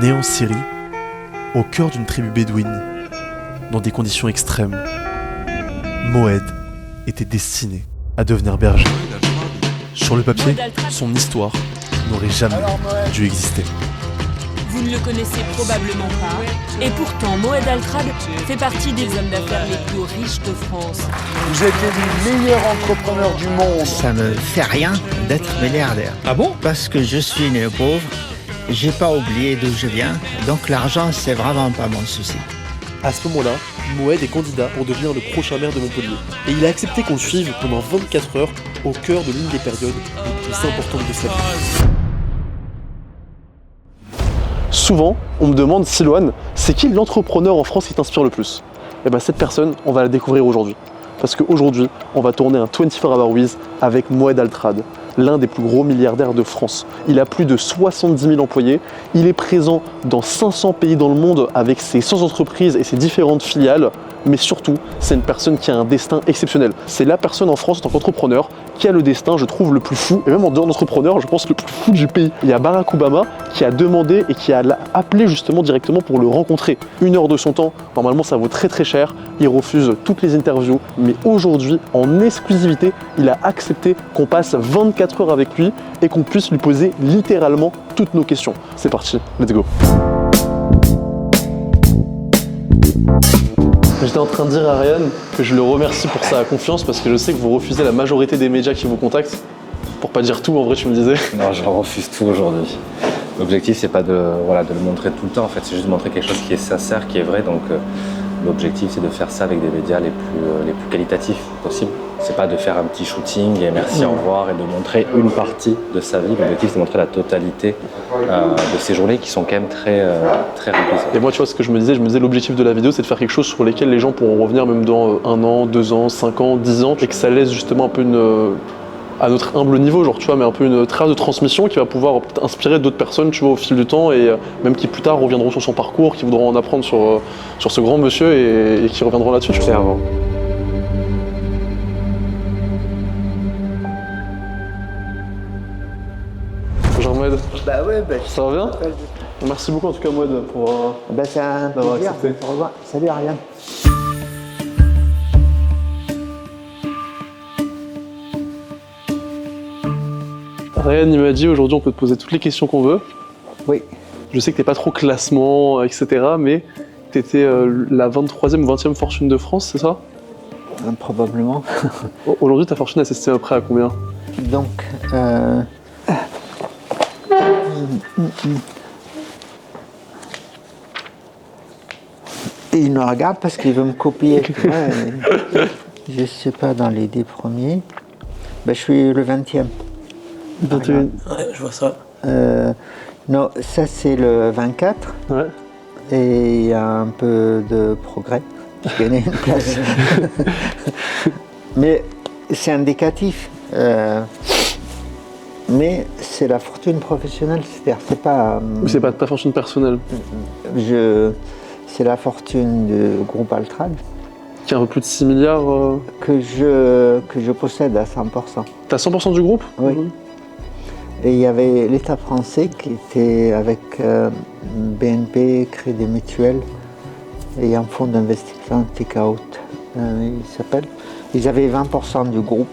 Né en Syrie, au cœur d'une tribu bédouine, dans des conditions extrêmes, Moed était destiné à devenir berger. Sur le papier, son histoire n'aurait jamais dû exister. Vous ne le connaissez probablement pas, et pourtant Moed Altrad fait partie des hommes d'affaires les plus riches de France. Vous êtes élu meilleur entrepreneur du monde. Ça me fait rien d'être milliardaire. Ah bon? Parce que je suis né pauvre, j'ai pas oublié d'où je viens, donc l'argent c'est vraiment pas mon souci. À ce moment-là, Moed est candidat pour devenir le prochain maire de Montpellier. Et il a accepté qu'on le suive pendant 24 heures au cœur de l'une des périodes les plus importantes de sa vie. Souvent, on me demande, Silouane, c'est qui l'entrepreneur en France qui t'inspire le plus? Et bien cette personne, on va la découvrir aujourd'hui. Parce qu'aujourd'hui, on va tourner un 24 Hour With avec Moed Altrad, l'un des plus gros milliardaires de France. Il a plus de 70 000 employés, il est présent dans 500 pays dans le monde avec ses 100 entreprises et ses différentes filiales, mais surtout, c'est une personne qui a un destin exceptionnel. C'est la personne en France en tant qu'entrepreneur qui a le destin, je trouve, le plus fou, et même en dehors d'entrepreneur, je pense le plus fou du pays. Il y a Barack Obama qui a demandé et qui a appelé justement directement pour le rencontrer. 1 heure de son temps, normalement ça vaut très très cher, il refuse toutes les interviews, mais aujourd'hui, en exclusivité, il a accepté qu'on passe 24 heures avec lui et qu'on puisse lui poser littéralement toutes nos questions. C'est parti, let's go. J'étais en train de dire à Ryan que je le remercie pour sa confiance parce que je sais que vous refusez la majorité des médias qui vous contactent. Pour pas dire tout, en vrai, tu me disais. Non, je refuse tout aujourd'hui. L'objectif, c'est pas de le montrer tout le temps, en fait, c'est juste de montrer quelque chose qui est sincère, qui est vrai. Donc, l'objectif, c'est de faire ça avec des médias les plus qualitatifs possibles. C'est pas de faire un petit shooting et merci, au revoir et de montrer une partie de sa vie. L'objectif, c'est de montrer la totalité de ses journées qui sont quand même très remplies. Et moi, tu vois, ce que je me disais, l'objectif de la vidéo, c'est de faire quelque chose sur lesquels les gens pourront revenir même dans 1 an, 2 ans, 5 ans, 10 ans, et que ça laisse justement un peu à notre humble niveau, genre, tu vois, mais un peu une trace de transmission qui va pouvoir peut-être inspirer d'autres personnes, tu vois, au fil du temps, et même qui plus tard reviendront sur son parcours, qui voudront en apprendre sur ce grand monsieur et qui reviendront là-dessus. Tu vois. Bonjour Moed. Bah ouais, Ça va bien? Merci beaucoup en tout cas Moed pour c'est un plaisir. accepté. Au revoir. Salut Ariane. Ryan il m'a dit aujourd'hui on peut te poser toutes les questions qu'on veut. Oui. Je sais que t'es pas trop classement, etc. Mais t'étais la 23e ou 20e fortune de France, c'est ça? Probablement. Aujourd'hui ta fortune elle s'estime à peu près à combien? Donc, il me regarde parce qu'il veut me copier. Ouais, je sais pas, dans les 10 premiers. Ben, je suis le 20e. 21. Ouais, je vois ça. Non, ça c'est le 24. Ouais. Et il y a un peu de progrès. Je gagne une place. Mais c'est indicatif. Mais c'est la fortune professionnelle, c'est-à-dire c'est pas. C'est pas ta fortune personnelle. C'est la fortune du groupe Altrad. Qui a un peu plus de 6 milliards. Que je possède à 100%. T'as 100% du groupe? Oui. Et il y avait l'État français qui était avec BNP, Crédit Mutuel et un fonds d'investissement Take-Out, il s'appelle. Ils avaient 20% du groupe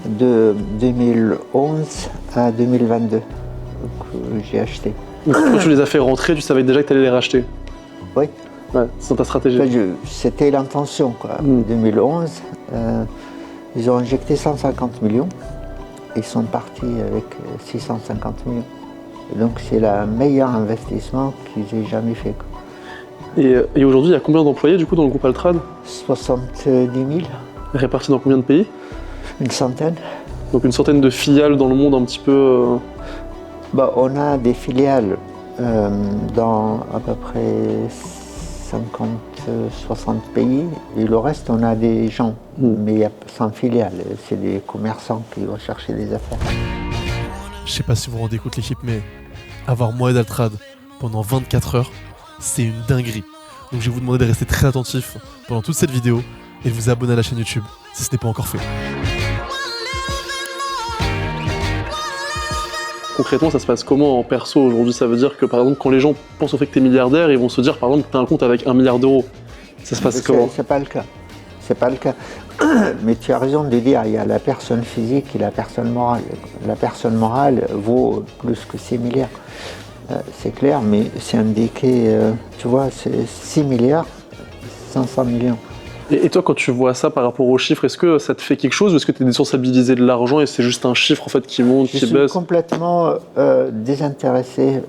de 2011 à 2022. Donc j'ai acheté. Donc, quand tu les as fait rentrer, tu savais déjà que tu allais les racheter? Oui. Ouais, c'est dans ta stratégie. Enfin, c'était l'intention, quoi. 2011, ils ont injecté 150 millions. Ils sont partis avec 650 millions. Et donc c'est le meilleur investissement qu'ils aient jamais fait, quoi. Et aujourd'hui, il y a combien d'employés du coup dans le groupe Altrad? 70 000. Répartis dans combien de pays? Une centaine. Donc une centaine de filiales dans le monde un petit peu. Bah, on a des filiales dans à peu près 50-60 pays. Et le reste, on a des gens. Mais il y a 100 filiales. C'est des commerçants qui vont chercher des affaires. Je sais pas si vous vous rendez compte l'équipe, mais avoir Moed Altrad pendant 24 heures, c'est une dinguerie. Donc je vais vous demander de rester très attentif pendant toute cette vidéo et de vous abonner à la chaîne YouTube si ce n'est pas encore fait. concrètement, ça se passe comment en perso aujourd'hui? Ça veut dire que, par exemple, quand les gens pensent au fait que tu es milliardaire, ils vont se dire, par exemple, que tu as un compte avec 1 milliard d'euros. Ça se passe comment? C'est pas le cas. C'est pas le cas. Mais tu as raison de dire, il y a la personne physique et la personne morale. La personne morale vaut plus que 6 milliards. C'est clair, mais c'est indiqué, tu vois, c'est 6 milliards, 500 millions. Et toi, quand tu vois ça par rapport aux chiffres, est-ce que ça te fait quelque chose ou est-ce que tu es désensibilisé de l'argent et c'est juste un chiffre en fait qui monte, qui baisse? Je suis complètement désintéressé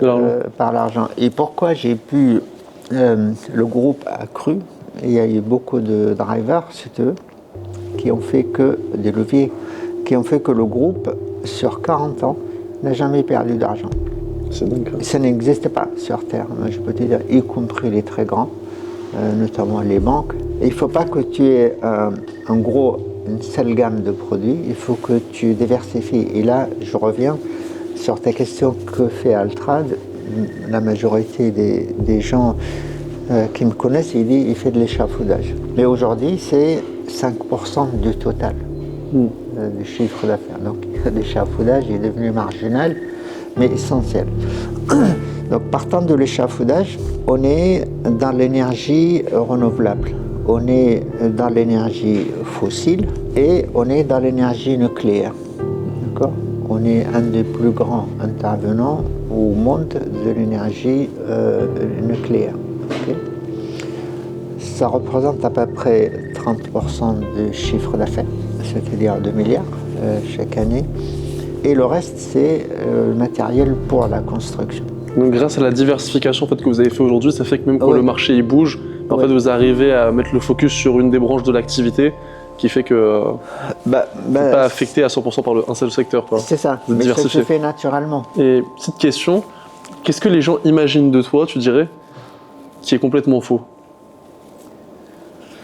par l'argent. Et pourquoi j'ai pu... le groupe a cru, il y a eu beaucoup de drivers, si tu veux, qui ont fait que, des leviers, qui ont fait que le groupe, sur 40 ans, n'a jamais perdu d'argent. C'est dingue. Ça n'existe pas sur Terre, je peux te dire, y compris les très grands, notamment les banques. Et il ne faut pas que tu aies en gros une seule gamme de produits, il faut que tu diversifies. Et là, je reviens sur ta question, que fait Altrad? La majorité des gens qui me connaissent, ils disent qu'il fait de l'échafaudage. Mais aujourd'hui, c'est 5% du total du chiffre d'affaires. Donc l'échafaudage est devenu marginal, mais essentiel. Donc partant de l'échafaudage, on est dans l'énergie renouvelable, on est dans l'énergie fossile et on est dans l'énergie nucléaire. D'accord ? On est un des plus grands intervenants au monde de l'énergie nucléaire. Okay. Ça représente à peu près 30% du chiffre d'affaires, c'est-à-dire 2 milliards chaque année. Et le reste, c'est le matériel pour la construction. Donc grâce à la diversification en fait, que vous avez fait aujourd'hui, ça fait que même quand le marché il bouge, en fait, vous arrivez à mettre le focus sur une des branches de l'activité qui fait que vous n'êtes pas affecté à 100% par un seul secteur. C'est ça, mais ça se fait naturellement. Et petite question, qu'est-ce que les gens imaginent de toi, tu dirais, qui est complètement faux?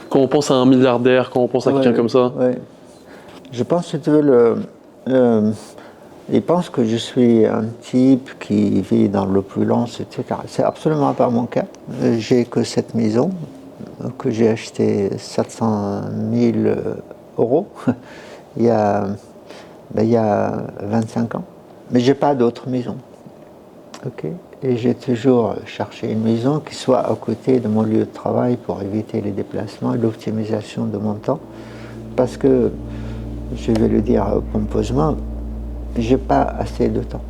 Quand on pense à un milliardaire, quand on pense à quelqu'un comme ça. Je pense que tu veux ils pensent que je suis un type qui vit dans l'opulence, etc. C'est absolument pas mon cas. J'ai que cette maison que j'ai achetée 700 000 euros il y a 25 ans. Mais j'ai pas d'autre maison. Okay. Et j'ai toujours cherché une maison qui soit à côté de mon lieu de travail pour éviter les déplacements et l'optimisation de mon temps. Parce que, je vais le dire pompeusement, j'ai pas assez de temps.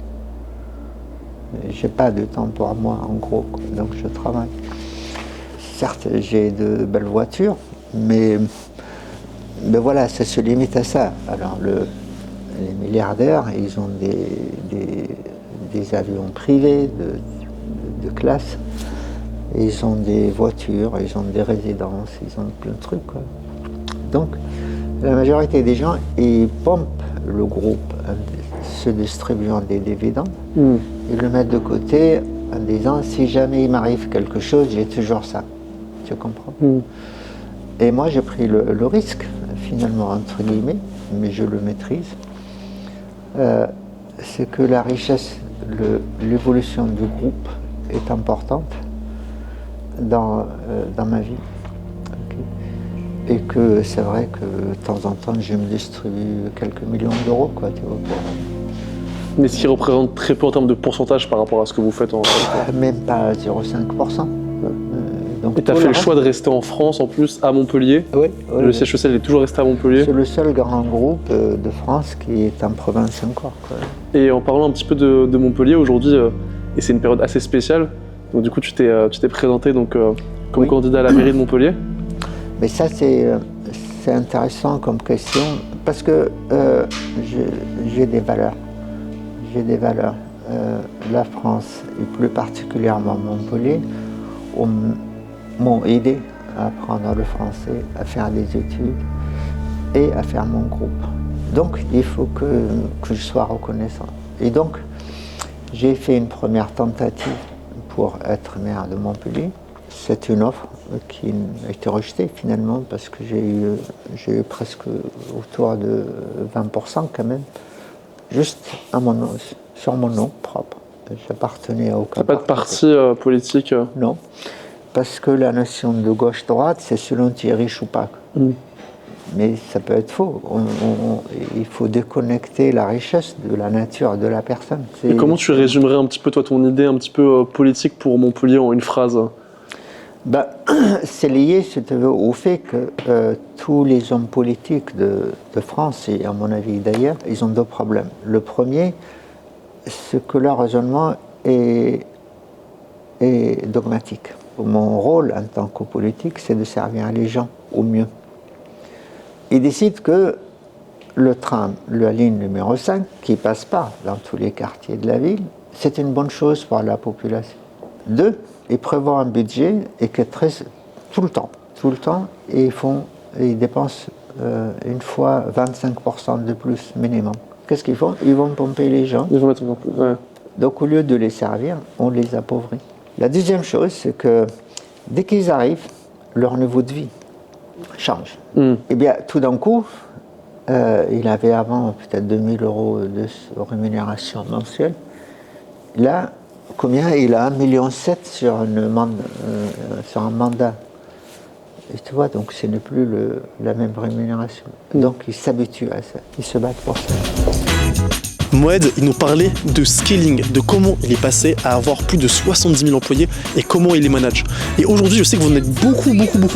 J'ai pas de temps pour moi, en gros, donc je travaille. Certes, j'ai de belles voitures, mais voilà, ça se limite à ça. Alors, les milliardaires, ils ont des avions privés de classe, ils ont des voitures, ils ont des résidences, ils ont plein de trucs, quoi. Donc, la majorité des gens, ils pompent le groupe se distribuant des dividendes, ils le mettent de côté en disant si jamais il m'arrive quelque chose, j'ai toujours ça. Tu comprends? Et moi, j'ai pris le risque, finalement, entre guillemets, mais je le maîtrise. C'est que la richesse, l'évolution du groupe est importante dans ma vie. Okay. Et que c'est vrai que de temps en temps, je me distribue quelques millions d'euros, quoi, tu vois. Mais ce qui représente très peu en termes de pourcentage par rapport à ce que vous faites en fait. Même pas 0,5%. Donc, et tu as fait le choix de rester en France en plus, à Montpellier. Oui. Le siège social est toujours resté à Montpellier. C'est le seul grand groupe de France qui est en province encore, quoi. Et en parlant un petit peu de Montpellier aujourd'hui, et c'est une période assez spéciale, donc du coup tu t'es présenté donc, comme candidat à la mairie de Montpellier. Mais ça c'est intéressant comme question parce que j'ai des valeurs. J'ai des valeurs. La France et plus particulièrement Montpellier m'ont aidé à apprendre le français, à faire des études et à faire mon groupe. Donc il faut que je sois reconnaissant. Et donc j'ai fait une première tentative pour être maire de Montpellier. C'est une offre qui a été rejetée finalement parce que j'ai eu presque autour de 20% quand même, juste sur mon nom propre. J'appartenais à aucun parti. Pas de parti politique Non, parce que la notion de gauche-droite, c'est selon tu es riche ou pas. mais ça peut être faux. Il faut déconnecter la richesse de la nature de la personne. Et comment tu résumerais un petit peu toi ton idée un petit peu politique pour Montpellier en une phrase? C'est lié, si tu veux, au fait que tous les hommes politiques de France, et à mon avis d'ailleurs, ils ont deux problèmes. Le premier, c'est que leur raisonnement est dogmatique. Mon rôle en tant que politique, c'est de servir les gens au mieux. Ils décident que le tram, la ligne numéro 5, qui ne passe pas dans tous les quartiers de la ville, c'est une bonne chose pour la population. Deux, ils prévoient un budget et que tout le temps, et ils dépensent une fois 25% de plus minimum. Qu'est-ce qu'ils font? Ils vont pomper les gens. Ils vont mettre en plus, ouais. Donc au lieu de les servir, on les appauvrit. La deuxième chose, c'est que dès qu'ils arrivent, leur niveau de vie change. Et bien tout d'un coup, il avait avant peut-être 2000 € de rémunération mensuelle. Là, combien? Il a 1,7 million sur un mandat. Et tu vois, donc ce n'est plus la même rémunération. Donc ils s'habituent à ça, ils se battent pour ça. Moed, il nous parlait de scaling, de comment il est passé à avoir plus de 70 000 employés et comment il les manage. Et aujourd'hui, je sais que vous en êtes beaucoup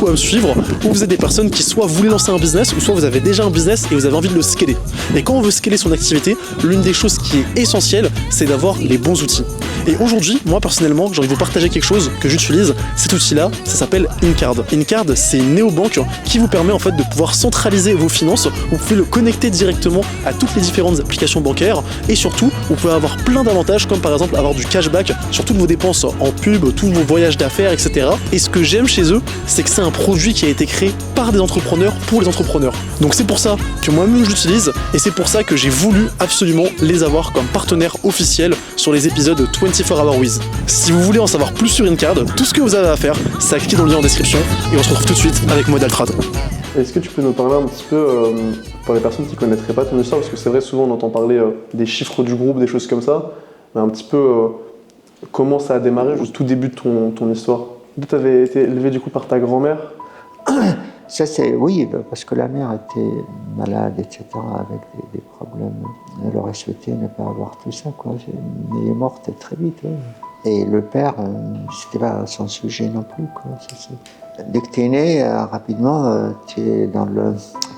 à me suivre, où vous êtes des personnes qui soit voulaient lancer un business, ou soit vous avez déjà un business et vous avez envie de le scaler. Et quand on veut scaler son activité, l'une des choses qui est essentielle, c'est d'avoir les bons outils. Et aujourd'hui, moi personnellement, j'ai envie de vous partager quelque chose que j'utilise. Cet outil-là, ça s'appelle InCard. InCard, c'est une néobanque qui vous permet en fait de pouvoir centraliser vos finances. Vous pouvez le connecter directement à toutes les différentes applications bancaires. Et surtout, vous pouvez avoir plein d'avantages, comme par exemple avoir du cashback sur toutes vos dépenses en pub, tous vos voyages d'affaires, etc. Et ce que j'aime chez eux, c'est que c'est un produit qui a été créé par des entrepreneurs pour les entrepreneurs. Donc c'est pour ça que moi-même je l'utilise et c'est pour ça que j'ai voulu absolument les avoir comme partenaires officiels sur les épisodes 24 Hour With. Si vous voulez en savoir plus sur InCard, tout ce que vous avez à faire, c'est à cliquer dans le lien en description et on se retrouve tout de suite avec Moed Altrad. Est-ce que tu peux nous parler un petit peu, pour les personnes qui ne connaîtraient pas ton histoire, parce que c'est vrai, souvent on entend parler des chiffres du groupe, des choses comme ça, mais un petit peu comment ça a démarré, juste tout début de ton histoire. Tu avais été élevé du coup par ta grand-mère? Ça c'est, oui, parce que la mère était malade, etc., avec des problèmes. Elle aurait souhaité ne pas avoir tout ça, quoi. Mais elle est morte très vite. Ouais. Et le père, c'était pas son sujet non plus, quoi. Dès que tu es né, rapidement, tu es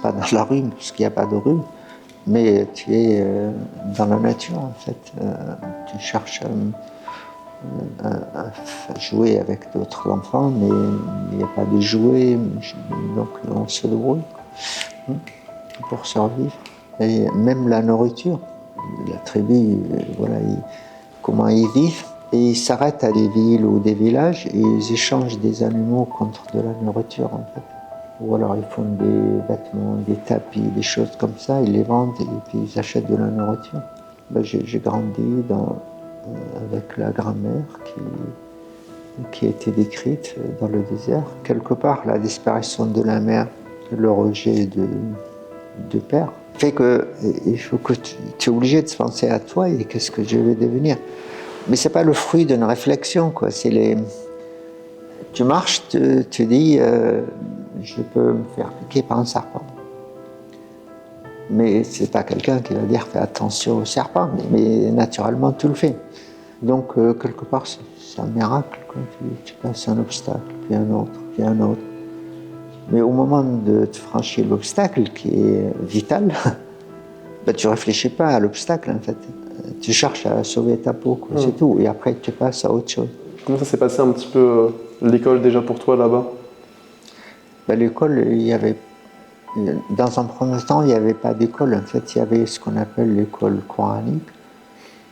pas dans la rue, parce qu'il n'y a pas de rue, mais tu es dans la nature, en fait. Tu cherches à jouer avec d'autres enfants, mais il n'y a pas de jouets, donc on se débrouille pour survivre. Et même la nourriture, la tribu, voilà, comment ils vivent. Et ils s'arrêtent à des villes ou des villages et ils échangent des animaux contre de la nourriture, en fait. Ou alors ils font des vêtements, des tapis, des choses comme ça, ils les vendent et puis ils achètent de la nourriture. J'ai grandi avec la grand-mère qui a été décrite dans le désert. Quelque part, la disparition de la mère, le rejet de père, fait que il faut que tu es obligé de penser à toi et qu'est-ce que je vais devenir. Mais c'est pas le fruit d'une réflexion, quoi. Tu marches, tu dis, je peux me faire piquer par un serpent. Mais c'est pas quelqu'un qui va dire fais attention au serpent, mais naturellement tu le fais. Donc quelque part c'est un miracle, quoi. Tu passes un obstacle, puis un autre, puis un autre. Mais au moment de franchir l'obstacle qui est vital, tu réfléchis pas à l'obstacle en fait. Tu cherches à sauver ta peau, quoi, c'est tout. Et après, tu passes à autre chose. Comment ça s'est passé un petit peu l'école déjà pour toi là-bas? L'école, dans un premier temps, il n'y avait pas d'école. En fait, il y avait ce qu'on appelle l'école coranique,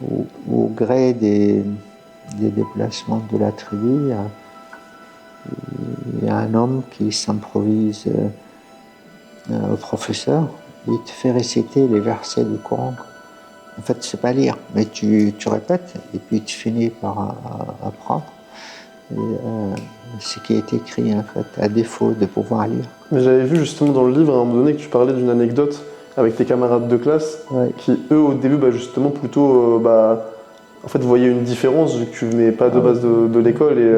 où au gré des déplacements de la tribu, il y a un homme qui s'improvise au professeur et il te fait réciter les versets du Coran. En fait, c'est pas lire, mais tu répètes et puis tu finis par apprendre ce qui est écrit, en fait, à défaut de pouvoir lire. Mais j'avais vu justement dans le livre à un moment donné que tu parlais d'une anecdote avec tes camarades de classe qui, eux, au début, justement, plutôt En fait, vous voyez une différence vu que tu venais pas de base de l'école et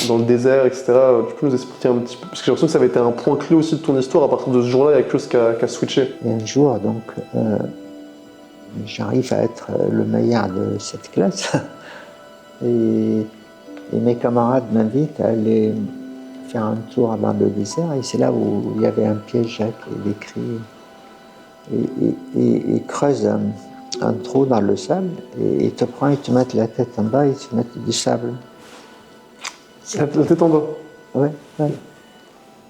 dans le désert, etc. Tu peux nous expliquer un petit peu? Parce que j'ai l'impression que ça avait été un point clé aussi de ton histoire. À partir de ce jour-là, il y a quelque chose qui a switché. Et un jour, donc, j'arrive à être le meilleur de cette classe. Et mes camarades m'invitent à aller faire un tour dans le désert. Et c'est là où il y avait un piège qui est décrit. Et creuse un trou dans le sable et ils te prennent, ils te mettent la tête en bas et ils te mettent du sable. La tête en bas? Ouais.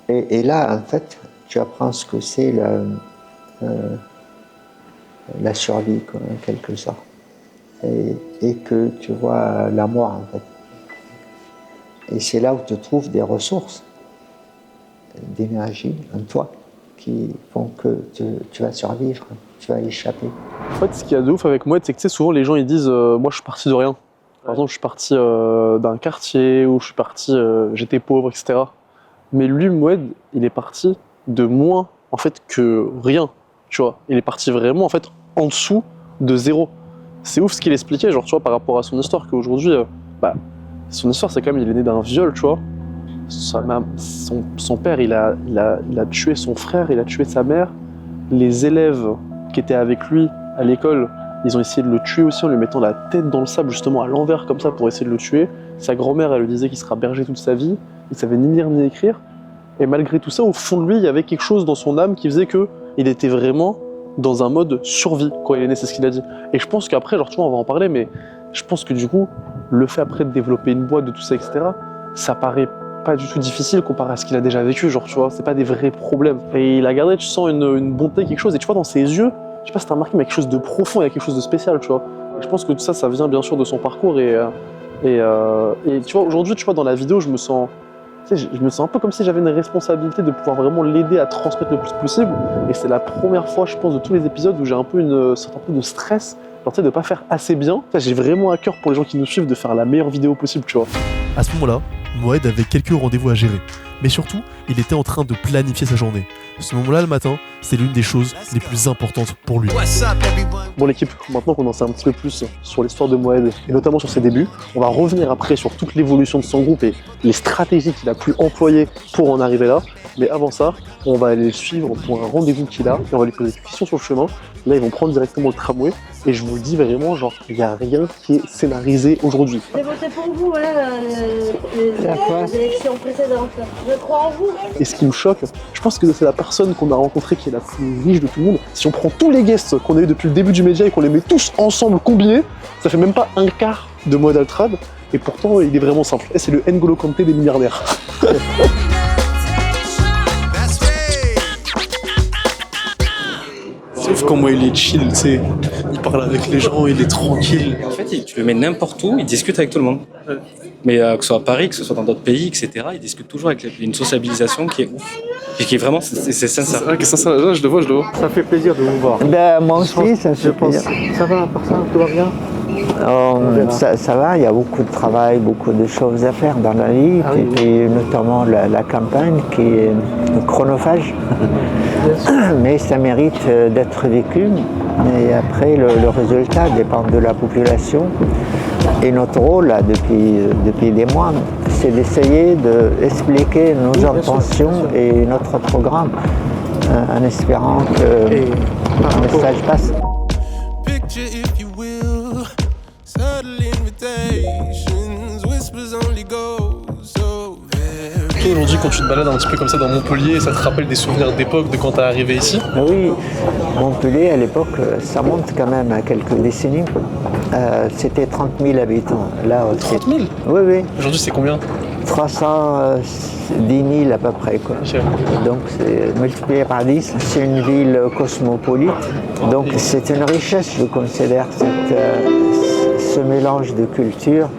Et là, en fait, tu apprends ce que c'est la survie, quoi, en quelque sorte. Et que tu vois la mort, en fait. Et c'est là où tu trouves des ressources d'énergie en toi qui font que tu vas survivre, tu vas échapper. En fait, ce qu'il y a de ouf avec Moued, c'est que tu sais, souvent les gens ils disent moi je suis parti de rien. Par exemple, je suis parti d'un quartier où je suis parti, j'étais pauvre, etc. Mais lui, Moued, il est parti de moins en fait que rien, tu vois. Il est parti vraiment en fait en dessous de zéro. C'est ouf ce qu'il expliquait, genre tu vois, par rapport à son histoire, qu'aujourd'hui, son histoire c'est quand même, il est né d'un viol, tu vois. Son père, il a tué son frère, il a tué sa mère. Les élèves qui étaient avec lui à l'école, ils ont essayé de le tuer aussi en lui mettant la tête dans le sable, justement à l'envers comme ça pour essayer de le tuer. Sa grand-mère, elle lui disait qu'il sera berger toute sa vie, il savait ni lire ni écrire. Et malgré tout ça, au fond de lui, il y avait quelque chose dans son âme qui faisait qu'il était vraiment dans un mode survie quand il est né, c'est ce qu'il a dit. Et je pense qu'après, genre tu vois, on va en parler, mais je pense que du coup, le fait après de développer une boîte, de tout ça, etc., ça paraît pas du tout difficile comparé à ce qu'il a déjà vécu, genre tu vois, c'est pas des vrais problèmes. Et il a gardé, tu sens une bonté, quelque chose, et tu vois dans ses yeux, je sais pas si t'as remarqué, mais il y a quelque chose de profond, il y a quelque chose de spécial, tu vois. Et je pense que tout ça, ça vient bien sûr de son parcours, et tu vois, aujourd'hui, tu vois, dans la vidéo, je me sens un peu comme si j'avais une responsabilité de pouvoir vraiment l'aider à transmettre le plus possible, et c'est la première fois, je pense, de tous les épisodes où j'ai un peu une sorte un peu de stress, genre tu sais, de pas faire assez bien. J'ai vraiment à cœur pour les gens qui nous suivent de faire la meilleure vidéo possible, tu vois. À ce moment-là, Moued avait quelques rendez-vous à gérer, mais surtout, il était en train de planifier sa journée. Ce moment-là, le matin, c'est l'une des choses les plus importantes pour lui. Bon l'équipe, maintenant qu'on en sait un petit peu plus sur l'histoire de Moued, et notamment sur ses débuts, on va revenir après sur toute l'évolution de son groupe et les stratégies qu'il a pu employer pour en arriver là. Mais avant ça, on va aller le suivre pour un rendez-vous qu'il a, et on va lui poser des questions sur le chemin. Là, ils vont prendre directement le tramway, et je vous le dis vraiment, genre, il n'y a rien qui est scénarisé aujourd'hui. J'ai voté pour vous, les élections précédentes. Je crois en vous. Et ce qui me choque, je pense que c'est la personne qu'on a rencontrée qui est la plus riche de tout le monde. Si on prend tous les guests qu'on a eu depuis le début du média et qu'on les met tous ensemble combinés, ça fait même pas un quart de Moued Altrad, et pourtant il est vraiment simple. Et c'est le N'Golo Kanté des milliardaires. Sauf comment il est chill, tu sais, il parle avec les gens, il est tranquille. En fait, tu le mets n'importe où, il discute avec tout le monde. Mais que ce soit à Paris, que ce soit dans d'autres pays, etc., il discute toujours avec une sociabilisation qui est ouf. Et qui est vraiment, c'est sincère. Ah, c'est sincère, là, je le vois. Ça fait plaisir de vous voir. Moi aussi, ça fait plaisir. Ça va, à part ça, tout va bien? Ça va, il y a beaucoup de travail, beaucoup de choses à faire dans la vie, et notamment la campagne qui est chronophage. Mais ça mérite d'être vécu. Et après, le résultat dépend de la population. Et notre rôle, là, depuis des mois, c'est d'essayer d'expliquer nos intentions et notre programme, en espérant que le message passe. Toi, aujourd'hui, quand tu te balades un petit peu comme ça dans Montpellier, ça te rappelle des souvenirs d'époque, de quand t'es arrivé ici? Oui, Montpellier, à l'époque, ça monte quand même à quelques décennies. C'était 30 000 habitants. Là, 30 000? Oui. Aujourd'hui, c'est combien? 310 000 à peu près, quoi. Okay. Donc, c'est multiplié par 10. C'est une ville cosmopolite. Donc, c'est une richesse, je considère, ce mélange de cultures.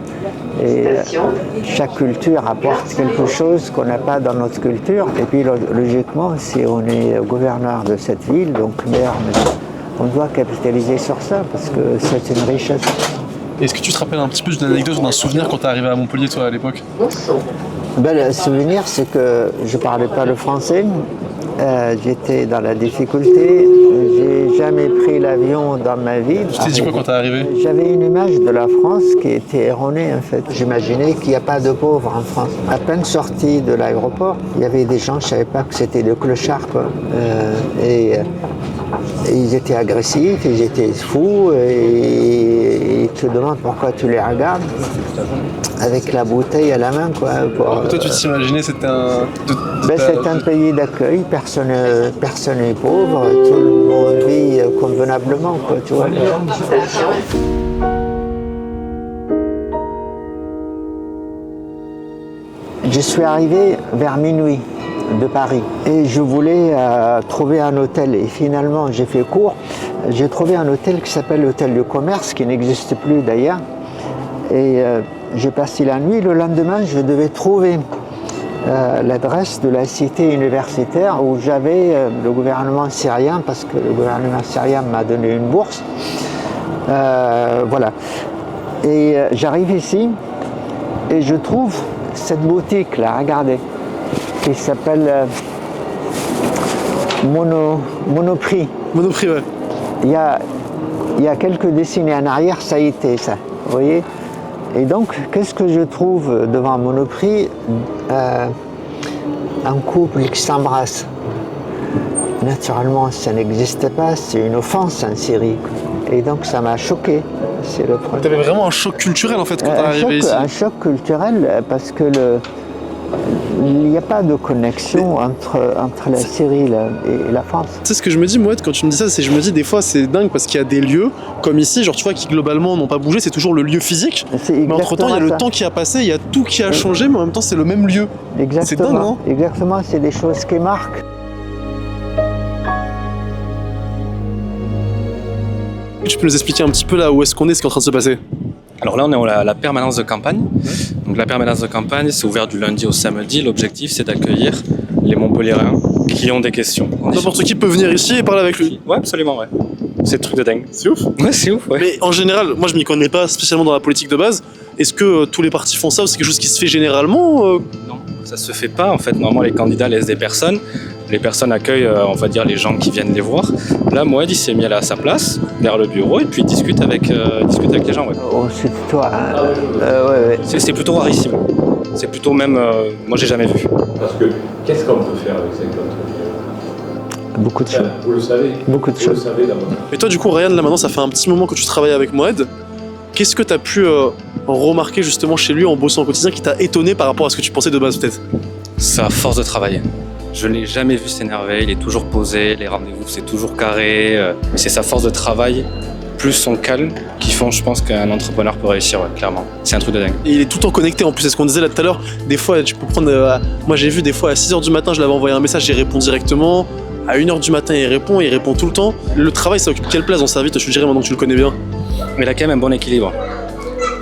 Et chaque culture apporte quelque chose qu'on n'a pas dans notre culture. Et puis, logiquement, si on est gouverneur de cette ville, donc maire, on doit capitaliser sur ça parce que c'est une richesse. Est-ce que tu te rappelles un petit peu d'une anecdote ou d'un souvenir quand t'es arrivé à Montpellier, toi, à l'époque? Le souvenir, c'est que je ne parlais pas le français. j'étais dans la difficulté. J'ai jamais pris l'avion dans ma vie. Tu t'es dit quoi quand t'es arrivé? J'avais une image de la France qui était erronée en fait. J'imaginais qu'il n'y a pas de pauvres en France. À peine sorti de l'aéroport, il y avait des gens, je ne savais pas que c'était des clochards quoi. Et ils étaient agressifs, ils étaient fous et ils te demandent pourquoi tu les regardes avec la bouteille à la main quoi. Toi tu t'imaginais c'était un... C'est un pays d'accueil, personne n'est pauvre, tout le monde vit convenablement quoi, tu vois. Je suis arrivé vers minuit de Paris et je voulais trouver un hôtel et finalement j'ai fait court. J'ai trouvé un hôtel qui s'appelle l'hôtel du commerce qui n'existe plus d'ailleurs et j'ai passé la nuit. Le lendemain je devais trouver l'adresse de la cité universitaire où j'avais le gouvernement syrien parce que le gouvernement syrien m'a donné une bourse. Voilà. Et j'arrive ici et je trouve cette boutique là, regardez, qui s'appelle Monoprix. Monoprix, ouais. Il y a quelques décennies en arrière, ça a été ça, vous voyez. Et donc, qu'est-ce que je trouve devant Monoprix? Un couple qui s'embrasse. Naturellement, ça n'existe pas, c'est une offense en Syrie. Et donc, ça m'a choqué. C'est le problème. T'avais vraiment un choc culturel en fait quand t'es arrivé ici. Un choc culturel parce que il n'y a pas de connexion entre la Syrie et la France. Tu sais ce que je me dis, Moued, quand tu me dis ça, c'est je me dis des fois c'est dingue parce qu'il y a des lieux comme ici, genre tu vois, qui globalement n'ont pas bougé, c'est toujours le lieu physique. Mais entre temps, il y a le temps qui a passé, il y a tout qui a changé, mais en même temps c'est le même lieu. Exactement. C'est dingue, non? Exactement, c'est des choses qui marquent. Tu peux nous expliquer un petit peu là où est-ce qu'on est, ce qui est en train de se passer? Alors là, on est à la permanence de campagne. Donc la permanence de campagne, c'est ouvert du lundi au samedi. L'objectif, c'est d'accueillir les Montpelliérains qui ont des questions. N'importe qui peut venir ici et parler avec lui. Ouais, absolument, ouais. C'est le truc de dingue. C'est ouf. Ouais, c'est ouf, ouais. Mais en général, moi je m'y connais pas spécialement dans la politique de base. Est-ce que tous les partis font ça ou c'est quelque chose qui se fait généralement Non, ça se fait pas. En fait, normalement, les candidats laissent des personnes. Les personnes accueillent, on va dire, les gens qui viennent les voir. Là, Moued, il s'est mis à sa place, vers le bureau, et puis il discute avec les gens. Ouais. Oh, c'est toi. Ouais. C'est plutôt rarissime. C'est plutôt même... moi, j'ai jamais vu. Parce que, qu'est-ce qu'on peut faire avec cette contrôle? Beaucoup de choses. Vous le savez. Beaucoup de choses. Vous le savez d'abord. Et toi, du coup, Ryan, là maintenant, ça fait un petit moment que tu travailles avec Moued. Qu'est-ce que tu as pu remarquer justement chez lui en bossant au quotidien qui t'a étonné par rapport à ce que tu pensais de base peut-être? Sa force de travail. Je ne l'ai jamais vu s'énerver, il est toujours posé, les rendez-vous c'est toujours carré. C'est sa force de travail, plus son calme, qui font, je pense, qu'un entrepreneur peut réussir, ouais, clairement. C'est un truc de dingue. Et il est tout le temps connecté en plus, c'est ce qu'on disait là tout à l'heure. Des fois, tu peux prendre. Moi j'ai vu des fois à 6h du matin, je l'avais envoyé un message, il répond directement. À 1h du matin, il répond tout le temps. Le travail, ça occupe quelle place dans sa vie, toi, je dirais, maintenant que tu le connais bien? Il a quand même un bon équilibre.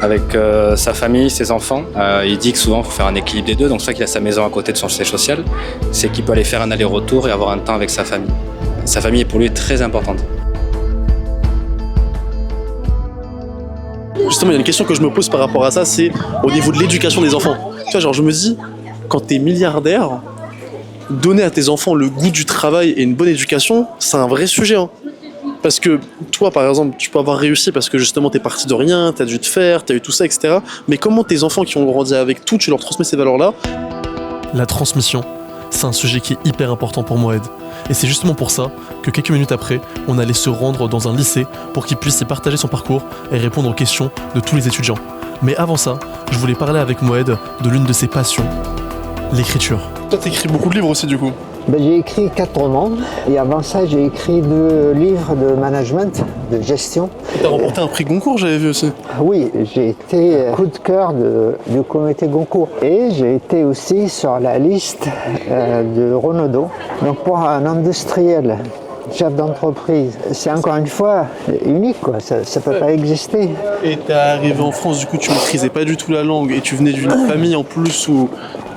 Avec sa famille, ses enfants. Il dit que souvent il faut faire un équilibre des deux, donc c'est vrai qu'il a sa maison à côté de son siège social, c'est qu'il peut aller faire un aller-retour et avoir un temps avec sa famille. Sa famille est pour lui très importante. Justement, il y a une question que je me pose par rapport à ça, c'est au niveau de l'éducation des enfants. Tu vois, genre je me dis, quand t'es milliardaire, donner à tes enfants le goût du travail et une bonne éducation, c'est un vrai sujet. Hein. Parce que toi, par exemple, tu peux avoir réussi parce que justement t'es parti de rien, t'as dû te faire, t'as eu tout ça, etc. Mais comment tes enfants qui ont grandi avec tout, tu leur transmets ces valeurs-là? La transmission, c'est un sujet qui est hyper important pour Moued. Et c'est justement pour ça que quelques minutes après, on allait se rendre dans un lycée pour qu'il puisse y partager son parcours et répondre aux questions de tous les étudiants. Mais avant ça, je voulais parler avec Moued de l'une de ses passions, l'écriture. Toi, t'écris beaucoup de livres aussi, du coup. J'ai écrit 4 romans et avant ça j'ai écrit 2 livres de management, de gestion. T'as remporté un prix Goncourt, j'avais vu aussi. Oui, j'ai été coup de cœur du comité Goncourt et j'ai été aussi sur la liste de Renaudot. Donc pour un industriel, chef d'entreprise, c'est encore une fois unique, quoi. Ça ne peut pas exister. Et t'es arrivé en France, du coup tu maîtrisais pas du tout la langue et tu venais d'une famille en plus où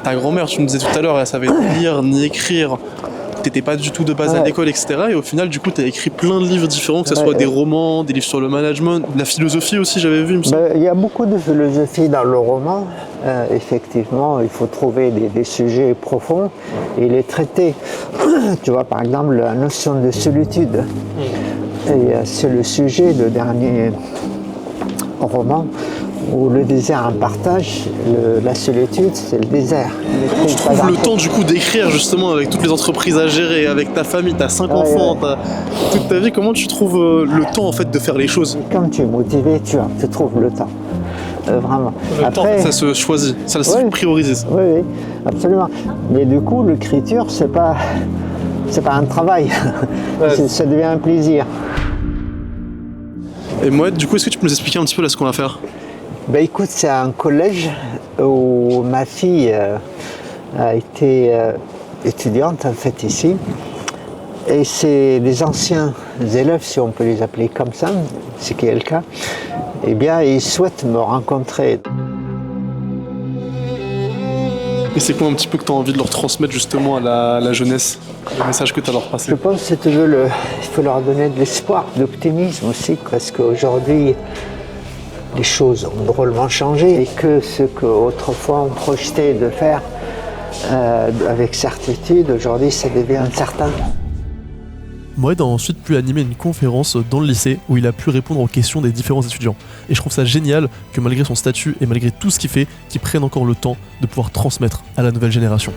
ta grand-mère, tu me disais tout à l'heure, elle savait ni lire ni écrire. t'étais pas du tout de base à l'école, etc. Et au final, du coup, t'as écrit plein de livres différents, que ce soit des romans, des livres sur le management, de la philosophie aussi, j'avais vu, il me semble. Il y a beaucoup de philosophie dans le roman. Effectivement, il faut trouver des sujets profonds et les traiter. Tu vois, par exemple, la notion de solitude. Et c'est le sujet du dernier roman où le désert en partage, la solitude, c'est le désert. Tu trouves le temps du coup d'écrire justement avec toutes les entreprises à gérer, avec ta famille, t'as 5 enfants, t'as toute ta vie, comment tu trouves le temps en fait de faire les choses? Comme tu es motivé, tu trouves le temps. Vraiment. Le temps, en fait, ça se choisit, ça se priorise. Oui, absolument. Mais du coup, l'écriture, c'est pas un travail, ça devient un plaisir. Et moi, du coup, est-ce que tu peux nous expliquer un petit peu là ce qu'on va faire? Ben écoute, c'est un collège où ma fille a été étudiante en fait ici. Et c'est des anciens élèves, si on peut les appeler comme ça, ce qui est le cas. Eh bien, ils souhaitent me rencontrer. Et c'est quoi un petit peu que tu as envie de leur transmettre justement à la jeunesse, le message que tu as leur passé? Je pense que il faut leur donner de l'espoir, de l'optimisme aussi, parce qu'aujourd'hui, les choses ont drôlement changé et que ce qu'autrefois on projetait de faire avec certitude, aujourd'hui ça devient incertain. Moed a ensuite pu animer une conférence dans le lycée où il a pu répondre aux questions des différents étudiants. Et je trouve ça génial que malgré son statut et malgré tout ce qu'il fait, qu'il prenne encore le temps de pouvoir transmettre à la nouvelle génération.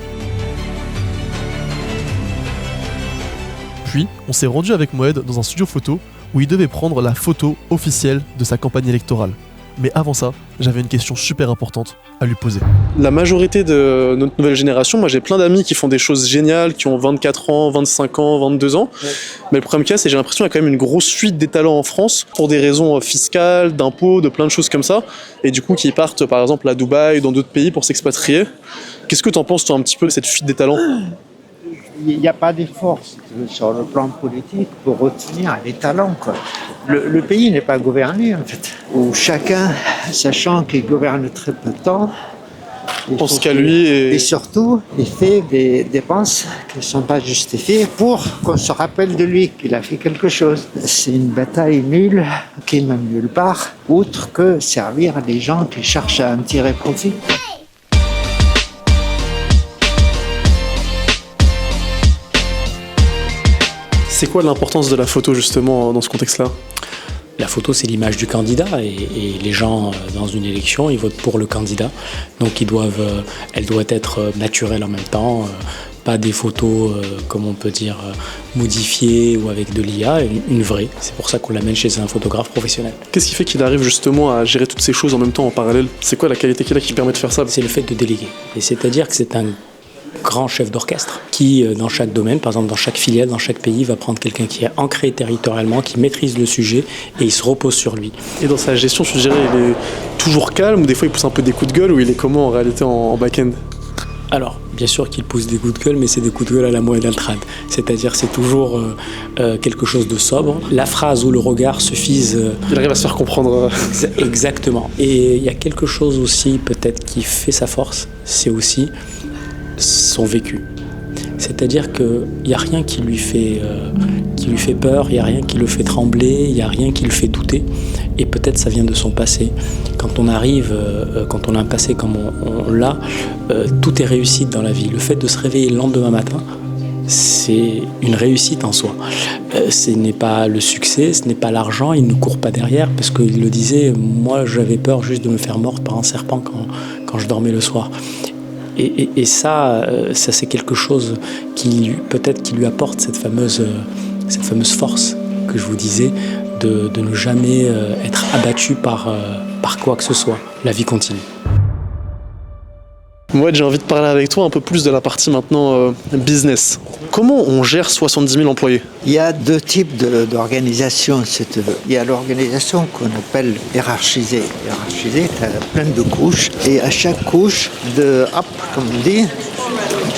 Puis, on s'est rendu avec Moed dans un studio photo où il devait prendre la photo officielle de sa campagne électorale. Mais avant ça, j'avais une question super importante à lui poser. La majorité de notre nouvelle génération, moi j'ai plein d'amis qui font des choses géniales, qui ont 24 ans, 25 ans, 22 ans. Mais le problème qu'il y a, c'est que j'ai l'impression qu'il y a quand même une grosse fuite des talents en France pour des raisons fiscales, d'impôts, de plein de choses comme ça. Et du coup, qui partent par exemple à Dubaï ou dans d'autres pays pour s'expatrier. Qu'est-ce que tu en penses toi un petit peu de cette fuite des talents? Il n'y a pas d'effort sur le plan politique pour retenir les talents, quoi. Le pays n'est pas gouverné, en fait. Où chacun, sachant qu'il gouverne très peu de temps, il pense qu'à lui et surtout, il fait des dépenses qui ne sont pas justifiées pour qu'on se rappelle de lui, qu'il a fait quelque chose. C'est une bataille nulle qui ne mène nulle part, outre que servir les gens qui cherchent à en tirer profit. C'est quoi l'importance de la photo justement dans ce contexte-là? La photo, c'est l'image du candidat et les gens, dans une élection, ils votent pour le candidat. Donc elle doit être naturelle en même temps, pas des photos, comme on peut dire, modifiées ou avec de l'IA, une vraie. C'est pour ça qu'on l'amène chez un photographe professionnel. Qu'est-ce qui fait qu'il arrive justement à gérer toutes ces choses en même temps, en parallèle? C'est quoi la qualité qu'il a qui permet de faire ça? C'est le fait de déléguer. Et c'est-à-dire que c'est un grand chef d'orchestre qui, dans chaque domaine, par exemple dans chaque filiale, dans chaque pays, va prendre quelqu'un qui est ancré territorialement, qui maîtrise le sujet et il se repose sur lui. Et dans sa gestion, je dirais, il est toujours calme ou des fois il pousse un peu des coups de gueule ou il est comment en réalité en back-end? Alors, bien sûr qu'il pousse des coups de gueule, mais c'est des coups de gueule à la Moed Altrad. C'est-à-dire c'est toujours quelque chose de sobre. La phrase ou le regard suffisent... Il arrive à se faire comprendre. Exactement. Et il y a quelque chose aussi peut-être qui fait sa force, c'est aussi son vécu. C'est-à-dire qu'il n'y a rien qui lui fait peur, il n'y a rien qui le fait trembler, il n'y a rien qui le fait douter. Et peut-être ça vient de son passé. Quand on arrive, quand on a un passé comme on l'a, tout est réussite dans la vie. Le fait de se réveiller le lendemain matin, c'est une réussite en soi. Ce n'est pas le succès, ce n'est pas l'argent, il ne court pas derrière, parce qu'il le disait, moi j'avais peur juste de me faire mordre par un serpent quand je dormais le soir. Et ça c'est quelque chose qui peut-être qui lui apporte cette fameuse force que je vous disais de ne jamais être abattu par quoi que ce soit. La vie continue. Moi, j'ai envie de parler avec toi un peu plus de la partie maintenant business. Comment on gère 70 000 employés? Il y a deux types d'organisation, si tu veux. Il y a l'organisation qu'on appelle hiérarchisée. Hiérarchisée, tu as plein de couches. Et à chaque couche, de up, comme on dit,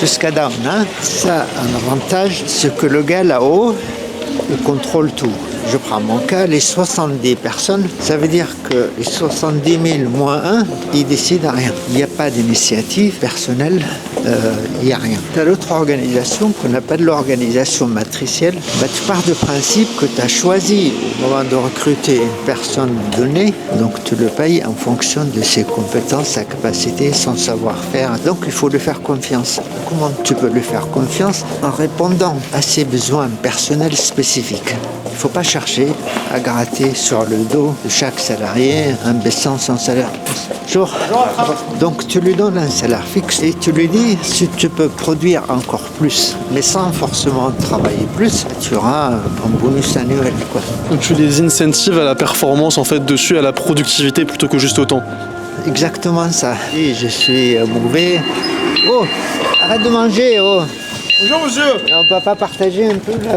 jusqu'à down, hein, ça a un avantage, c'est que le gars là-haut, il contrôle tout. Je prends mon cas, les 70 personnes, ça veut dire que les 70 000 moins 1, ils décident à rien. Il n'y a pas d'initiative personnelle, il n'y a rien. Tu as l'autre organisation qu'on appelle l'organisation matricielle. Tu pars du principe que tu as choisi au moment de recruter une personne donnée, donc tu le payes en fonction de ses compétences, sa capacité, son savoir-faire. Donc il faut lui faire confiance. Comment tu peux lui faire confiance? En répondant à ses besoins personnels spécifiques. Il ne faut pas chercher à gratter sur le dos de chaque salarié en baissant son salaire. Bonjour. Donc tu lui donnes un salaire fixe et tu lui dis si tu peux produire encore plus, mais sans forcément travailler plus, tu auras un bonus annuel, quoi. Donc tu les incentives à la performance en fait dessus, à la productivité plutôt que juste au temps. Exactement ça. Et je suis mauvais. Oh, arrête de manger, oh. Bonjour monsieur. On peut pas partager un peu là.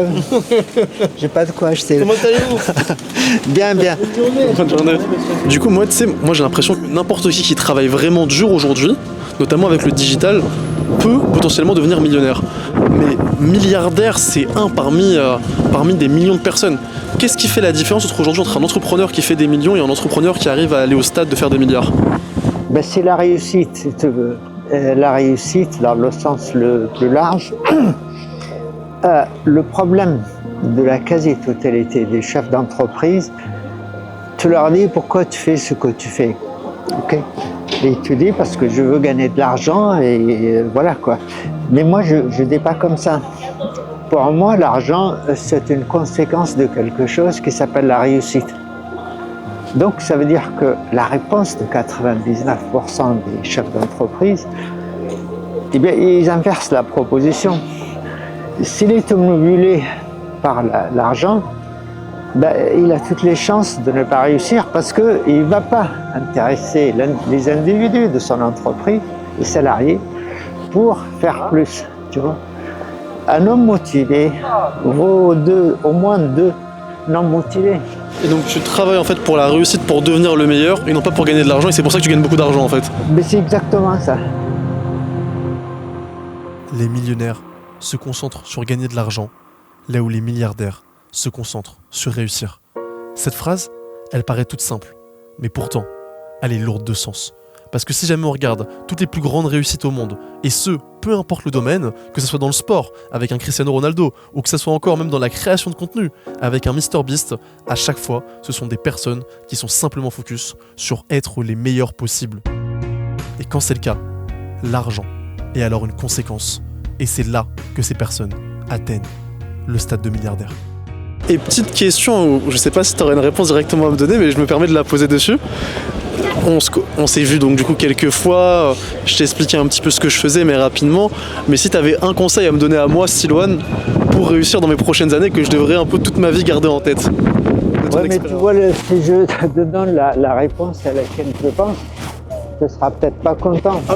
J'ai pas de quoi acheter. Comment allez-vous? Bien, bien. Bonne journée. Du coup, moi j'ai l'impression que n'importe qui travaille vraiment dur aujourd'hui, notamment avec le digital, peut potentiellement devenir millionnaire. Mais milliardaire, c'est un parmi des millions de personnes. Qu'est-ce qui fait la différence aujourd'hui entre un entrepreneur qui fait des millions et un entrepreneur qui arrive à aller au stade de faire des milliards? C'est la réussite, si tu veux. La réussite, dans le sens le plus large, le problème de la quasi-totalité des chefs d'entreprise, tu leur dis pourquoi tu fais ce que tu fais. Okay? Et tu dis parce que je veux gagner de l'argent et voilà quoi. Mais moi je ne dis pas comme ça. Pour moi, l'argent, c'est une conséquence de quelque chose qui s'appelle la réussite. Donc ça veut dire que la réponse de 99% des chefs d'entreprise, eh bien, ils inversent la proposition. S'il est obnubilé par l'argent, il a toutes les chances de ne pas réussir parce qu'il ne va pas intéresser les individus de son entreprise, les salariés, pour faire plus. Tu vois. Un homme motivé vaut au moins deux non motivés. Et donc tu travailles en fait pour la réussite, pour devenir le meilleur et non pas pour gagner de l'argent, et c'est pour ça que tu gagnes beaucoup d'argent en fait. Mais c'est exactement ça. Les millionnaires se concentrent sur gagner de l'argent, là où les milliardaires se concentrent sur réussir. Cette phrase, elle paraît toute simple, mais pourtant, elle est lourde de sens. Parce que si jamais on regarde toutes les plus grandes réussites au monde, et ce, peu importe le domaine, que ce soit dans le sport, avec un Cristiano Ronaldo, ou que ce soit encore même dans la création de contenu, avec un MrBeast, à chaque fois, ce sont des personnes qui sont simplement focus sur être les meilleurs possibles. Et quand c'est le cas, l'argent est alors une conséquence. Et c'est là que ces personnes atteignent le stade de milliardaire. Et petite question, je sais pas si tu aurais une réponse directement à me donner, mais je me permets de la poser dessus. On s'est vu donc du coup quelques fois, je t'ai expliqué un petit peu ce que je faisais mais rapidement, mais si tu avais un conseil à me donner à moi, Silouane, pour réussir dans mes prochaines années, que je devrais un peu toute ma vie garder en tête. Ouais, mais tu vois, si je te donne la réponse à laquelle je pense, tu ne seras peut-être pas content. Ah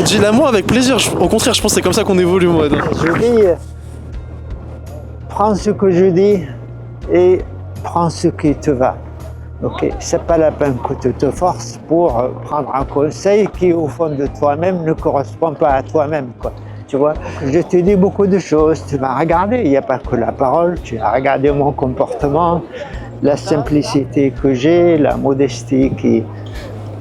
dis-la moi avec plaisir, au contraire je pense que c'est comme ça qu'on évolue moi. Je dis, prends ce que je dis et prends ce qui te va. Okay. C'est pas la peine que tu te forces pour prendre un conseil qui, au fond de toi-même, ne correspond pas à toi-même, quoi. Tu vois, je te dis beaucoup de choses, tu m'as regardé, il n'y a pas que la parole, tu as regardé mon comportement, la simplicité que j'ai, la modestie qui...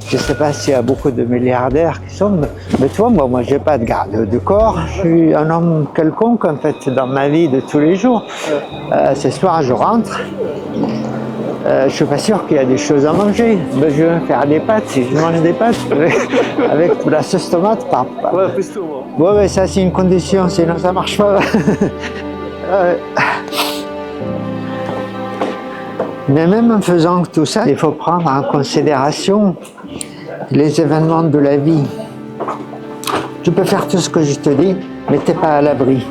Je ne sais pas s'il y a beaucoup de milliardaires qui sont, mais tu vois, moi j'ai pas de garde de corps, je suis un homme quelconque en fait dans ma vie de tous les jours. Ce soir je rentre, je suis pas sûr qu'il y a des choses à manger, mais je vais me faire des pâtes, si je mange des pâtes avec de la sauce tomate, Ouais, pesto moi. Ouais, ça c'est une condition, sinon ça marche pas. Mais même en faisant tout ça, il faut prendre en considération les événements de la vie. Tu peux faire tout ce que je te dis, mais tu n'es pas à l'abri.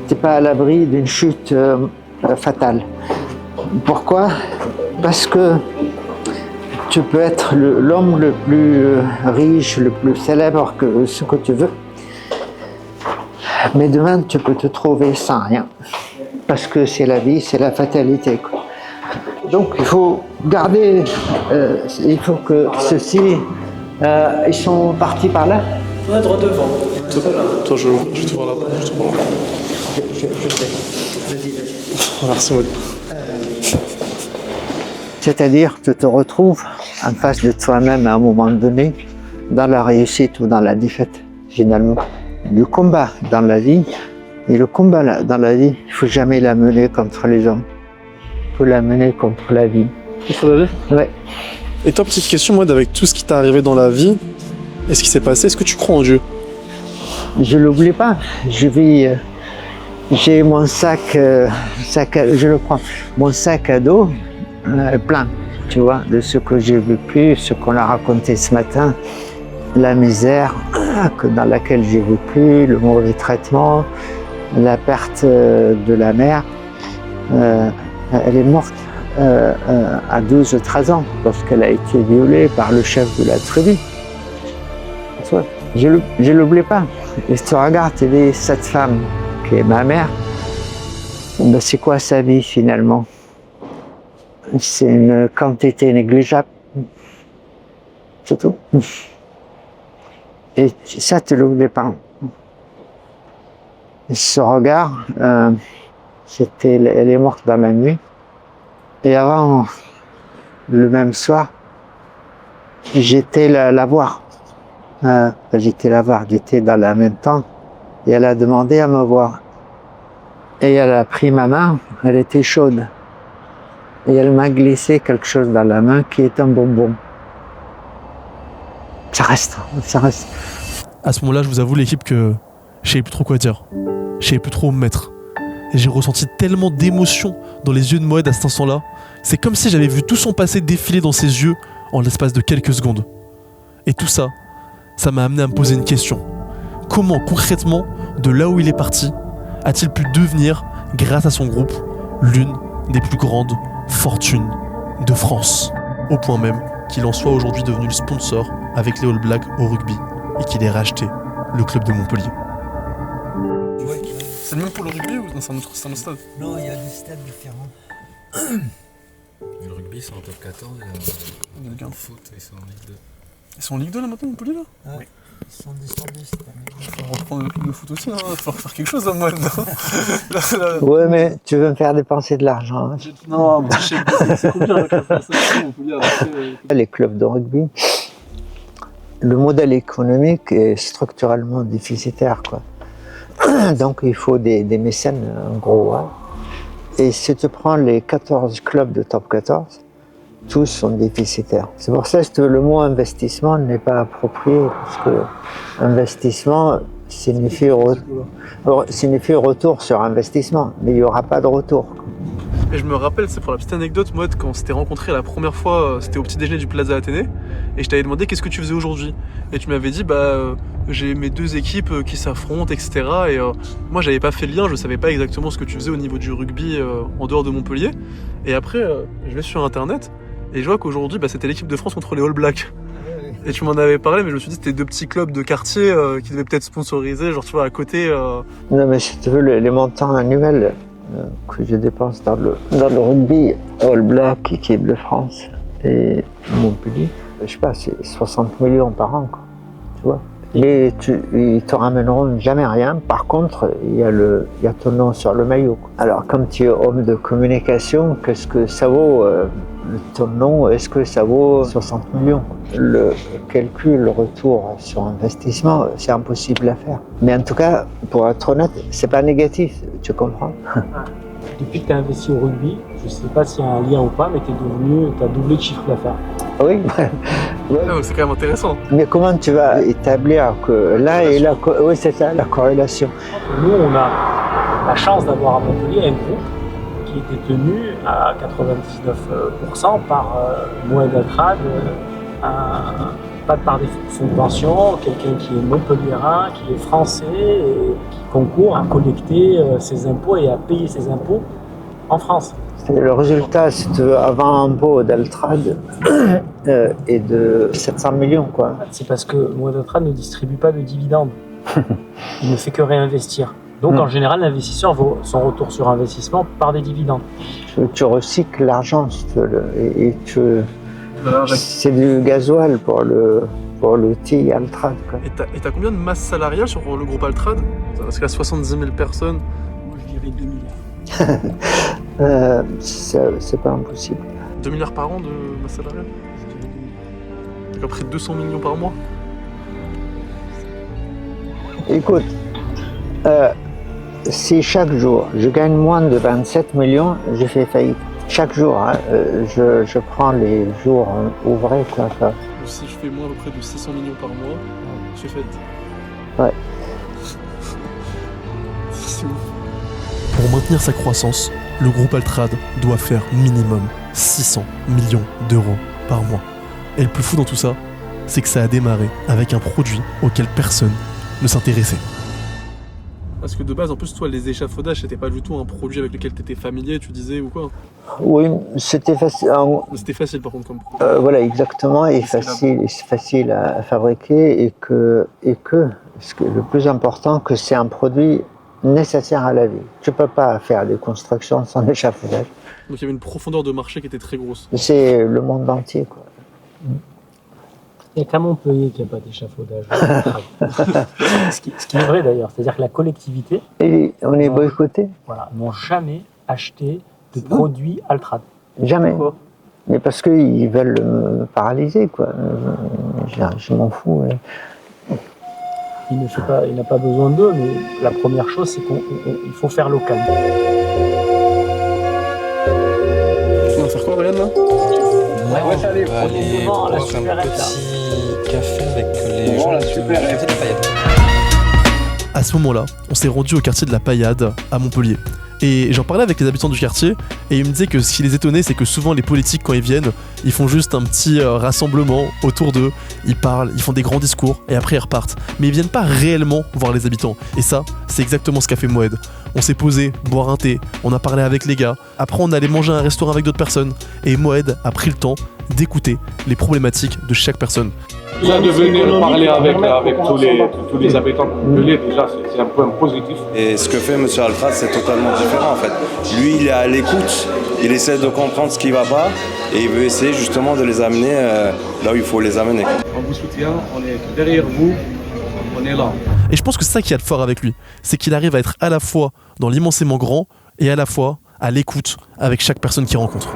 Tu n'es pas à l'abri d'une chute fatale. Pourquoi? Parce que tu peux être l'homme le plus riche, le plus célèbre, que ce que tu veux. Mais demain, tu peux te trouver sans rien. Parce que c'est la vie, c'est la fatalité, quoi. Donc il faut garder, il faut que ceux-ci, ils sont partis par là. On a droit devant. Toi, je vais te voir là. Je sais. Vas-y. Merci Maud. C'est-à-dire que tu te retrouves en face de toi-même à un moment donné dans la réussite ou dans la défaite, finalement. Le combat dans la vie, et le combat dans la vie, il ne faut jamais la mener contre les hommes. Il faut la mener contre la vie. Contre la vie ? Ouais. Et toi, petite question, moi, avec tout ce qui t'est arrivé dans la vie, et ce qui s'est passé, est-ce que tu crois en Dieu ? Je ne l'oublie pas. Je vis... j'ai mon sac, je le prends, mon sac à dos plein, tu vois, de ce que j'ai vécu, ce qu'on a raconté ce matin, la misère dans laquelle j'ai vécu, le mauvais traitement, la perte de la mère. Elle est morte à 12 ou 13 ans lorsqu'elle a été violée par le chef de la tribu. Je ne l'oublie pas. Et tu regardes, tu dis, cette femme qui est ma mère, ben c'est quoi sa vie finalement? C'est une quantité négligeable. C'est tout. Et ça, tu ne l'oublies pas. Et ce regard, elle est morte dans la nuit. Et avant, le même soir, j'étais la voir. J'étais dans la même tente. Et elle a demandé à me voir. Et elle a pris ma main, elle était chaude. Et elle m'a glissé quelque chose dans la main qui est un bonbon. Ça reste. À ce moment-là, je vous avoue, l'équipe, que je savais plus trop quoi dire. Je savais plus trop où me mettre. Et j'ai ressenti tellement d'émotion dans les yeux de Moed à cet instant-là. C'est comme si j'avais vu tout son passé défiler dans ses yeux en l'espace de quelques secondes. Et tout ça, ça m'a amené à me poser une question. Comment, concrètement, de là où il est parti, a-t-il pu devenir, grâce à son groupe, l'une des plus grandes fortunes de France? Au point même qu'il en soit aujourd'hui devenu le sponsor avec les All Blacks au rugby et qu'il ait racheté le club de Montpellier. C'est le même pour le rugby ou c'est un autre stade? Non, il y a des stades différents. Le rugby, c'est en top 14 et le foot, ils sont en Ligue 2. Ils sont en Ligue 2 là maintenant, Montpellier là? Ouais. Ils sont descendus cette année. On va reprendre le club de foot aussi, hein. Il faut faire quelque chose à moi là. Ouais, mais tu veux me faire dépenser de l'argent. Hein. Non, c'est combien le club français Montpellier? Les clubs de rugby, le modèle économique est structurellement déficitaire, quoi. Donc il faut des mécènes, en gros. Hein. Et si tu prends les 14 clubs de top 14, tous sont déficitaires. C'est pour ça que le mot investissement n'est pas approprié, parce que investissement signifie retour sur investissement, mais il n'y aura pas de retour. Et je me rappelle, c'est pour la petite anecdote, moi, quand on s'était rencontrés la première fois, c'était au petit déjeuner du Plaza Athénée, et je t'avais demandé qu'est-ce que tu faisais aujourd'hui. Et tu m'avais dit, j'ai mes deux équipes qui s'affrontent, etc. Et moi, j'avais pas fait le lien, je savais pas exactement ce que tu faisais au niveau du rugby en dehors de Montpellier. Et après, je vais sur internet, et je vois qu'aujourd'hui, c'était l'équipe de France contre les All Blacks. Et tu m'en avais parlé, mais je me suis dit que c'était deux petits clubs de quartier qui devaient peut-être sponsoriser, genre tu vois, à côté. Non, mais si tu veux, les montants annuels que je dépense dans le rugby, All Black, équipe de France et Montpellier, je sais pas, c'est 60 millions par an, quoi, tu vois. Mais ils te ramèneront jamais rien. Par contre, il y a ton nom sur le maillot, quoi. Alors, comme tu es homme de communication, qu'est-ce que ça vaut ton nom? Est-ce que ça vaut 60 millions? Le calcul, le retour sur investissement, c'est impossible à faire. Mais en tout cas, pour être honnête, c'est pas négatif, tu comprends? Depuis que tu as investi au rugby, je ne sais pas s'il y a un lien ou pas, mais tu as doublé de chiffre d'affaires. Oui. Ouais. C'est quand même intéressant. Mais comment tu vas établir que là et là, oui, c'est ça, la corrélation. Nous, on a la chance d'avoir à Montpellier un groupe qui était tenu à 99% par Moed Altrad, pas par des subventions, quelqu'un qui est montpelliérain, qui est français et qui concourt à collecter ses impôts et à payer ses impôts en France. Et le résultat, si tu veux, avant impôt d'Altrad est de 700 millions, quoi. C'est parce que Moed Altrad ne distribue pas de dividendes. Il ne fait que réinvestir. Donc en général, l'investisseur vaut son retour sur investissement par des dividendes. Tu recycles l'argent, si tu veux, et c'est du gasoil pour l'outil Altrad, quoi. Et t'as combien de masse salariale sur le groupe Altrad? Parce qu'il y a 70 000 personnes. Moi, je dirais 2 milliards. C'est pas impossible. 2 milliards par an de masse salariale? Donc après 200 millions par mois? Écoute, si chaque jour je gagne moins de 27 millions, je fais faillite. Chaque jour, hein, je prends les jours ouvrés. Quoi. Si je fais moins à peu près de 600 millions par mois, je fais faillite. Ouais. C'est ouf. Pour maintenir sa croissance, le groupe Altrad doit faire minimum 600 millions d'euros par mois. Et le plus fou dans tout ça, c'est que ça a démarré avec un produit auquel personne ne s'intéressait. Parce que de base, en plus, toi, les échafaudages, c'était pas du tout un produit avec lequel tu étais familier, tu disais, ou quoi? Oui, c'était facile. C'était facile, par contre, comme produit. Voilà, exactement, et facile à fabriquer, et que le plus important, que c'est un produit nécessaire à la vie. Tu peux pas faire des constructions sans échafaudage. Donc il y avait une profondeur de marché qui était très grosse. C'est le monde entier, quoi. Il n'y a qu'à Montpellier qu'il n'y a pas d'échafaudage. ce qui est vrai d'ailleurs, c'est-à-dire que la collectivité... Et on est boycotté. Voilà, n'ont jamais acheté de produits Altrad. Jamais. Pourquoi? Mais parce qu'ils veulent me paralyser, quoi. Je m'en fous. Il n'a pas besoin d'eux, mais la première chose, c'est qu'il faut faire local. On va faire quoi, Ryan, là? On va aller boire un petit café avec les gens de la Paillade. À ce moment-là, on s'est rendu au quartier de la Paillade, à Montpellier. Et j'en parlais avec les habitants du quartier, et ils me disaient que ce qui les étonnait, c'est que souvent les politiques, quand ils viennent, ils font juste un petit rassemblement autour d'eux, ils parlent, ils font des grands discours, et après ils repartent. Mais ils viennent pas réellement voir les habitants. Et ça, c'est exactement ce qu'a fait Moed. On s'est posé, boire un thé, on a parlé avec les gars, après on allait manger à un restaurant avec d'autres personnes, et Moed a pris le temps d'écouter les problématiques de chaque personne. Déjà de venir parler avec tous les habitants de Montpellier, déjà c'est un point positif. Et ce que fait M. Altrad, c'est totalement différent en fait. Lui, il est à l'écoute, il essaie de comprendre ce qui ne va pas et il veut essayer justement de les amener là où il faut les amener. On vous soutient, on est derrière vous, on est là. Et je pense que c'est ça qui a de fort avec lui, c'est qu'il arrive à être à la fois dans l'immensément grand et à la fois à l'écoute avec chaque personne qu'il rencontre.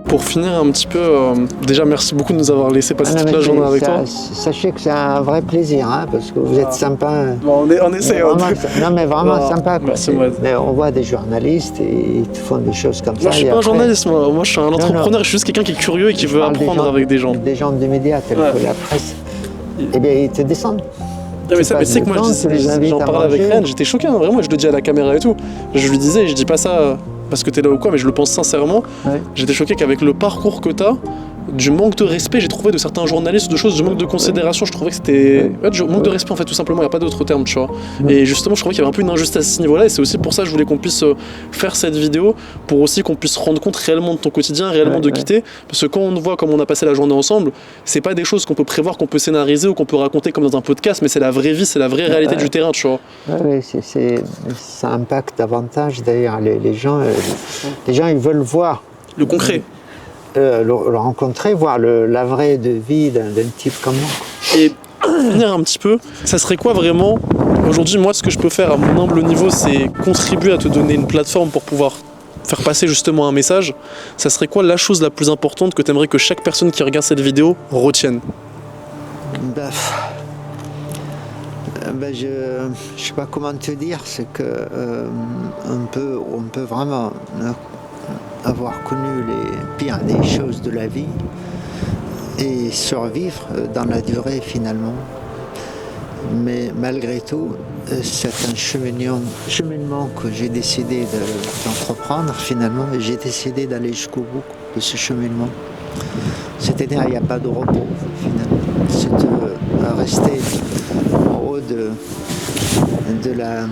Pour finir un petit peu, déjà merci beaucoup de nous avoir laissé passer toute la journée avec toi. Sachez que c'est un vrai plaisir, hein, parce que vous êtes sympa. Bon, on essaie. Non mais vraiment sympa. Quoi. Merci, mais on voit des journalistes et ils font des choses comme ça. Moi je suis pas un journaliste, moi je suis un entrepreneur, je suis juste quelqu'un qui est curieux et qui veut apprendre avec des gens. Des gens des médias tels que la presse, eh bien ils te descendent. Non mais ça, mais tu sais que moi j'en parlais avec Ryan, j'étais choqué, hein, vraiment, je le dis à la caméra et tout. Je lui disais, je dis pas ça parce que t'es là ou quoi, mais je le pense sincèrement. Ouais. J'étais choqué qu'avec le parcours que t'as, du manque de respect, j'ai trouvé de certains journalistes, de choses, du manque de considération, je trouvais que c'était... Ouais, du manque de respect en fait, tout simplement, il n'y a pas d'autre terme, tu vois. Et justement, je trouvais qu'il y avait un peu une injustice à ce niveau-là, et c'est aussi pour ça que je voulais qu'on puisse faire cette vidéo, pour aussi qu'on puisse se rendre compte réellement de ton quotidien, réellement de quitter, parce que quand on voit comme on a passé la journée ensemble, c'est pas des choses qu'on peut prévoir, qu'on peut scénariser ou qu'on peut raconter comme dans un podcast, mais c'est la vraie vie, c'est la vraie réalité du terrain, tu vois. Oui, ça impacte davantage d'ailleurs les gens, ils veulent voir. Le concret. Le rencontrer, voir la vraie vie d'un type comme moi. Et finir un petit peu, ça serait quoi vraiment, aujourd'hui moi ce que je peux faire à mon humble niveau, c'est contribuer à te donner une plateforme pour pouvoir faire passer justement un message. Ça serait quoi la chose la plus importante que tu aimerais que chaque personne qui regarde cette vidéo retienne? Je sais pas comment te dire, c'est que on peut vraiment avoir connu les pires des choses de la vie et survivre dans la durée finalement. Mais malgré tout, c'est un cheminement que j'ai décidé d'entreprendre finalement, et j'ai décidé d'aller jusqu'au bout de ce cheminement. C'est-à-dire il n'y a pas de repos finalement. C'est de rester en haut de la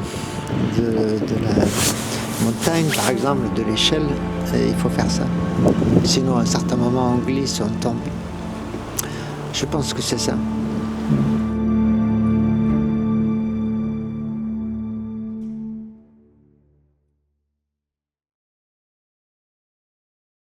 montagne par exemple, de l'échelle. Et il faut faire ça. Sinon, à un certain moment, on glisse, on tombe. Je pense que c'est ça.